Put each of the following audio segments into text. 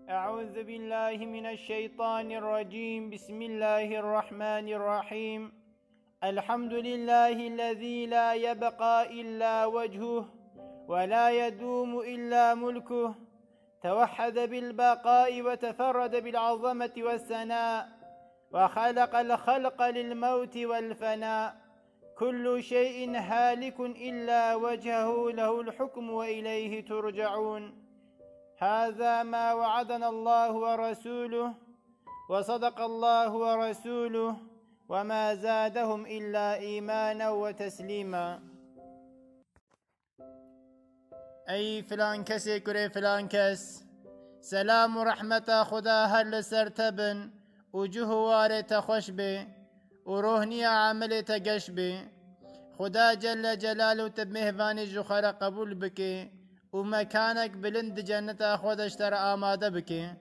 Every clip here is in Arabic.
أعوذ بالله من الشيطان الرجيم. بسم الله الرحمن الرحيم. الحمد لله الذي لا يبقى إلا وجهه ولا يدوم إلا ملكه، توحد بالبقاء وتفرد بالعظمة والثناء، وخلق الخلق للموت والفناء. كل شيء هالك إلا وجهه، له الحكم وإليه ترجعون. هذا ما وعدنا الله ورسوله، وصدق الله ورسوله، وما زادهم إلا إيمانا وتسليما. أي فلان كسي كري فلان كس، سلام ورحمة خدا هل سرتبن، وجه وارت خوش بي، وروحني عمل تقش بي. خدا جل جلاله تبمهباني جخر قبول بكي، ومكانك بلند جنة خودش تر آماده بكي.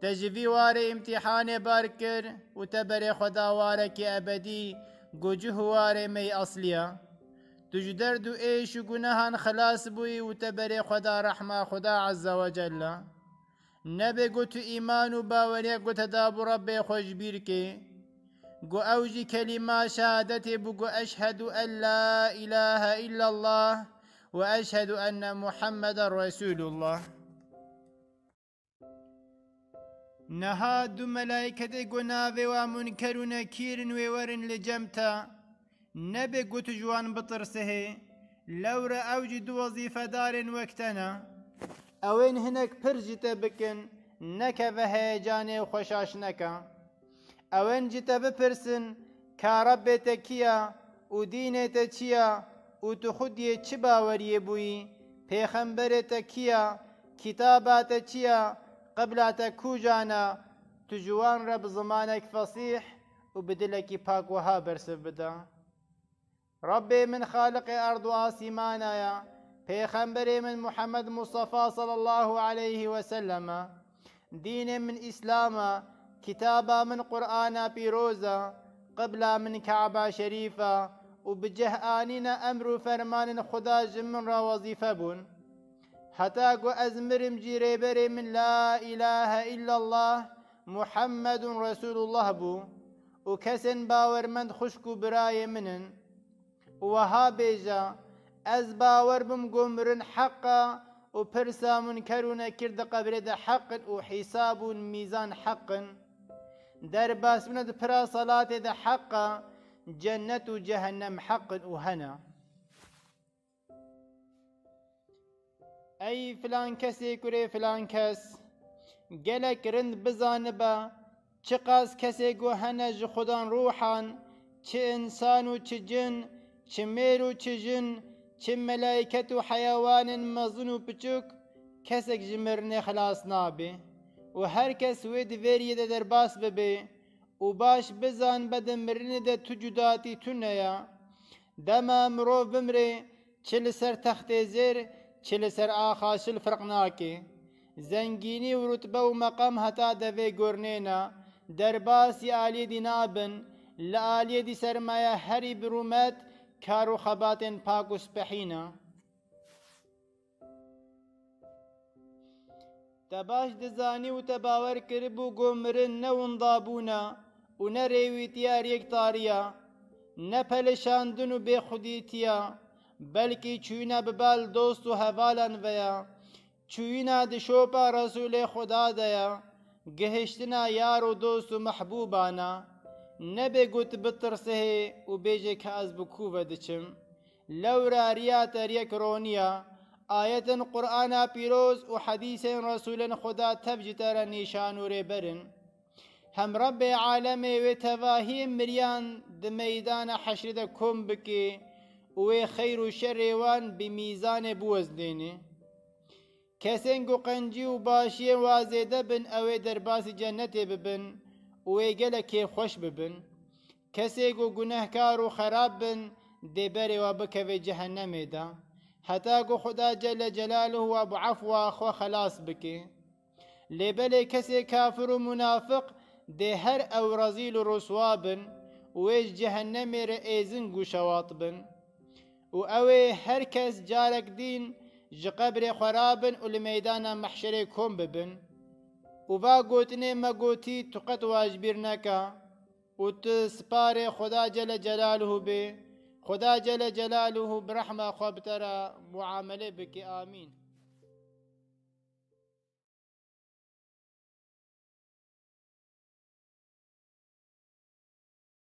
تجوی واره امتحان بارکر و تبر خدا واره که ابدی گوجه واره می اصلیه. تج درد و ایش و گناهان خلاص بوی و تبر خدا رحمه خدا عز و جل. نبی گوت ایمان و باوری گوت داب رب خوشبیر که گو اوجی کلمه شهادت بگو اشهد ان لا اله الا الله و اشهد ان محمد رسول الله. نها دو ملائكة قنابي ومنكر ونكير وورن لجمتا. نبي قوت جوان بطرسه لورا أوجد وظيفة دار وقتنا. أوين هناك برجت بكن نكا بهيجاني وخشاش نكا. أوين جت بپرسن كارب تكيا ودين تكيا وتخدي چبا وريبوي پیغمبر تكيا كتابات تكيا قبل تكوجانا. تجوان رب زمانك فصيح وبدلك باك وها برسف بدا. ربي من خالق أرض وآسمانا يا پیغمبر من محمد مصطفى صلى الله عليه وسلم. دين من إسلاما، كتابا من قرآن بيروزا، قبل من كعبة شريفة، وبجه آننا أمر فرمان خدا جمن را وظيفة بون. حتى قو أزمرم جيري بري من لا إله إلا الله محمد رسول الله بو، وكسن باور من خشكو براي منن. وها بيجا أز باور بم قمرن حقا، وبرسا منكرون كرد قبرد حق، وحساب ميزان حق. در باس من برا صلاة دا حقا، جنة جهنم حق وهنا. أي فلان كسي كري فلان كس، قلك رند بزانبا چقاس كسي قو هنا جخدان روحان، چه إنسان و چه جن، چه مير و چه جن، چه ملايكة و حيوان مظن و بچوك، كسك جمرن خلاص نابي. و هر کس وید ویری ده در باس ببه و باش بزان بدن مرن ده تو جداتی تو نیا. دما مرو بمره چل سر تخت زیر چل سر آخاشل فرق ناکه. زنگینی و رتبه و مقام هتا دوی گرنینا در باسی آلی دی نابن لآلی دی سرمایه هری برومت کارو خبات پاک و سپحینا. تباش دزانی و تباور کربو گمرن نون ضابونا و نریوی تیار یک تاریا نپلشاندن و بی خودیتیا بلکی چوینا ببال دوست و حوالان ویا چوینا دشوپا رسول خدا دیا گهشتنا یار و دوست و محبوبانا نبی گوت بترسه و بیجه که از بکو ودچم لورا ریات ریک رونیا آیت قرآن پیروز و حدیث رسول خدا تبجتر نیشان و ریبرن هم رب عالم و تواهی مریان د میدان حشر د کم بکی و خیر و شر وان بمیزان بوزدینه کسین گو قنجی و باشی وازیده بن او در باس جنت ببن و گلکی خوش ببن کسی گو گناهکار و خراب بن دبر و بکوی جهنم دا حتی گو خدا جل جلاله و بعفو خو خلاص بکی لبل کسی کافر و منافق ده هر او رزیل و رسوا بن ویش جهنم را ایزن گو شواط بن و او هر کس جارک دین ji qebrê xwarabin û li meydana mehşerê kom bibin û va gotinê me gotî tu qet wajbîr neka û tu sparê Xweda Celle Celaluhu bê, Xweda Celle Celaluhu bi rehma xwe bi te re muamelê bike. Amîn.